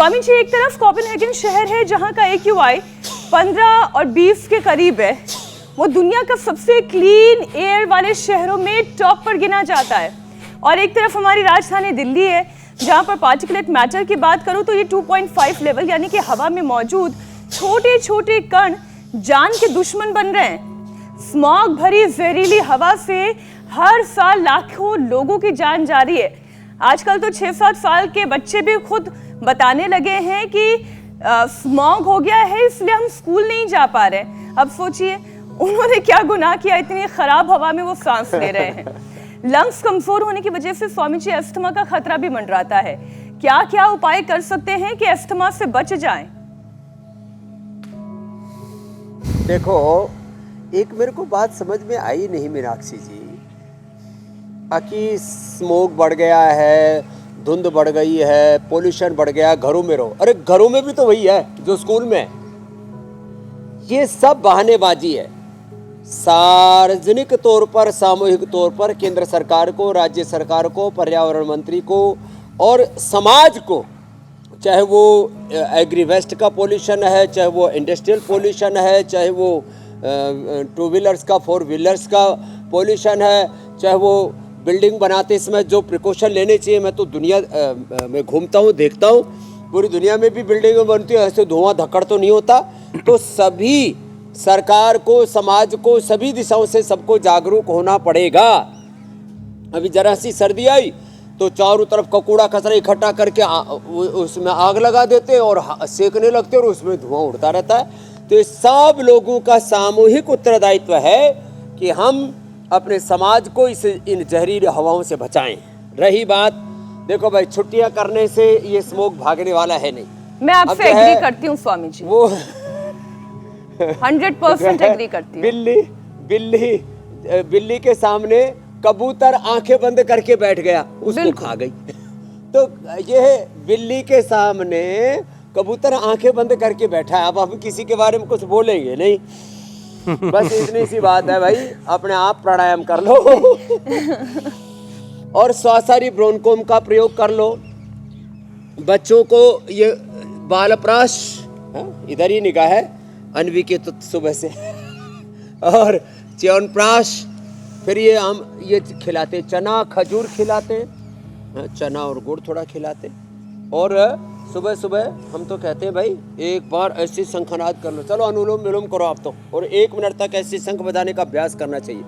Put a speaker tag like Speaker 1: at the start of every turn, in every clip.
Speaker 1: स्वामी जी, एक तरफ कोपेनहेगन शहर है जहां का AQI 15 और 20 के करीब है। वो दुनिया का सबसे क्लीन एयर वाले शहरों में टॉप पर गिना जाता है। और एक तरफ हमारी राजधानी दिल्ली है जहां पर पार्टिकुलेट मैटर की बात करूं तो ये 2.5 लेवल यानी कि हवा में मौजूद छोटे छोटे कण जान के दुश्मन बन रहे हैं। स्मॉग भरी जहरीली हवा से हर साल लाखों लोगों की जान जा रही है। आजकल तो 6-7 साल के बच्चे भी खुद बताने लगे हैं कि स्मॉग हो गया है इसलिए हम स्कूल नहीं जा पा रहे। अब सोचिए उन्होंने क्या गुनाह किया, इतनी खराब हवा में वो सांस ले रहे हैं। लंग्स कमजोर होने की वजह से स्वामी जी अस्थमा का खतरा भी मंडराता है। क्या क्या उपाय कर सकते हैं कि अस्थमा से बच जाएं?
Speaker 2: देखो, एक मेरे को बात समझ में आई नहीं मीनाक्षी जी, कि स्मोक बढ़ गया है, धुंध बढ़ गई है, पोल्यूशन बढ़ गया, घरों में रहो। अरे घरों में भी तो वही है जो स्कूल में। ये सब बहानेबाजी है। सार्वजनिक तौर पर, सामूहिक तौर पर केंद्र सरकार को, राज्य सरकार को, पर्यावरण मंत्री को और समाज को, चाहे वो एग्री वेस्ट का पोल्यूशन है, चाहे वो इंडस्ट्रियल पोल्यूशन है, चाहे वो 2 व्हीलर्स का 4 व्हीलर्स का पोल्यूशन है, चाहे वो बिल्डिंग बनाते समय जो प्रिकॉशन लेने चाहिए। मैं तो दुनिया में घूमता हूँ, देखता हूँ, पूरी दुनिया में भी बिल्डिंगें बनती है, ऐसे धुआं धक्कड़ तो नहीं होता। तो सभी सरकार को, समाज को, सभी दिशाओं से सबको जागरूक होना पड़ेगा। अभी जरा सी सर्दी आई तो चारों तरफ का कूड़ा कचरा इकट्ठा करके उसमें आग लगा देते और सेकने लगते और उसमें धुआं उड़ता रहता है। तो ये सब लोगों का सामूहिक उत्तरदायित्व है कि हम अपने समाज को इन जहरीली हवाओं से बचाएं। रही बात, देखो भाई, छुट्टियां करने से ये स्मोक भागने वाला है नहीं।
Speaker 1: मैं आपसे एग्री करती हूँ स्वामी जी, वो 100% एग्री करती हूँ।
Speaker 2: बिल्ली के सामने कबूतर आंखें बंद करके बैठ गया, उसको खा गई। तो ये बिल्ली के सामने कबूतर आंखें बंद करके बैठा है। अब हम किसी के बारे में कुछ बोलेंगे नहीं, बस इतनी सी बात है भाई। अपने आप प्राणायाम कर लो और श्वासारी ब्रोंकोम का प्रयोग कर लो। बच्चों को ये बालप्राश, इधर ही निगाह है अनवी के तो सुबह से, और च्यवनप्राश, फिर ये हम ये खिलाते, चना खजूर खिलाते, चना और गुड़ थोड़ा खिलाते। और सुबह सुबह हम तो कहते हैं भाई एक बार ऐसी शंखनाद कर लो। चलो अनुलोम विलोम करो आप तो, और 1 मिनट तक ऐसी शंख बजाने का अभ्यास करना चाहिए।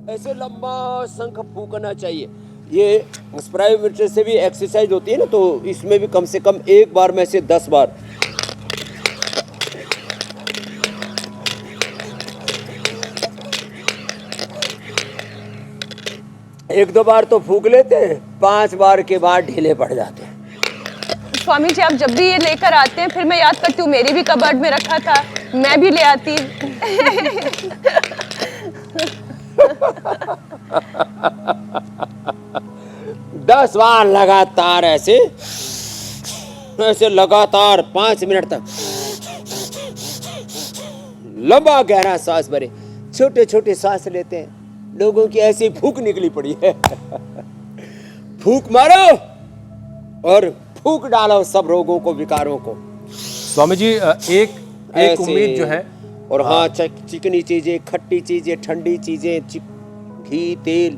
Speaker 2: ऐसे लंबा शंख फूकना चाहिए। ये स्पाइरोमीटर से भी एक्सरसाइज होती है ना, तो इसमें भी कम से कम एक बार में से 10 बार। एक दो बार तो फूक लेते हैं, 5 बार के बाद ढीले पड़ जाते हैं।
Speaker 1: स्वामी जी, आप जब भी ये लेकर आते हैं फिर मैं याद करती हूँ मेरी भी कबर्ड में रखा था, मैं भी ले आती।
Speaker 2: 10 बार लगातार ऐसे लगातार 5 मिनट तक लंबा गहरा सांस भरे, छोटे छोटे सांस लेते हैं। लोगों की ऐसी भूख निकली पड़ी है। फूक मारो और फूक डालो सब रोगों को, विकारों को।
Speaker 3: स्वामी जी, एक उम्मीद जो है,
Speaker 2: और हाँ, चिकनी चीजें, खट्टी चीजें, ठंडी चीजें, घी, तेल,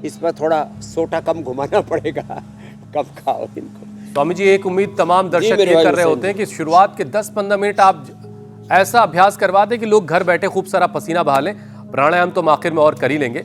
Speaker 2: इस पर थोड़ा सोटा कम घुमाना पड़ेगा। कब खाओ इनको।
Speaker 3: स्वामी जी, एक उम्मीद तमाम दर्शक ये कर रहे होते हैं कि शुरुआत के 10-15 मिनट आप ऐसा अभ्यास करवा दें कि लोग घर बैठे खूब सारा पसीना बहा लें। प्राणायाम तो आखिर में और कर ही लेंगे।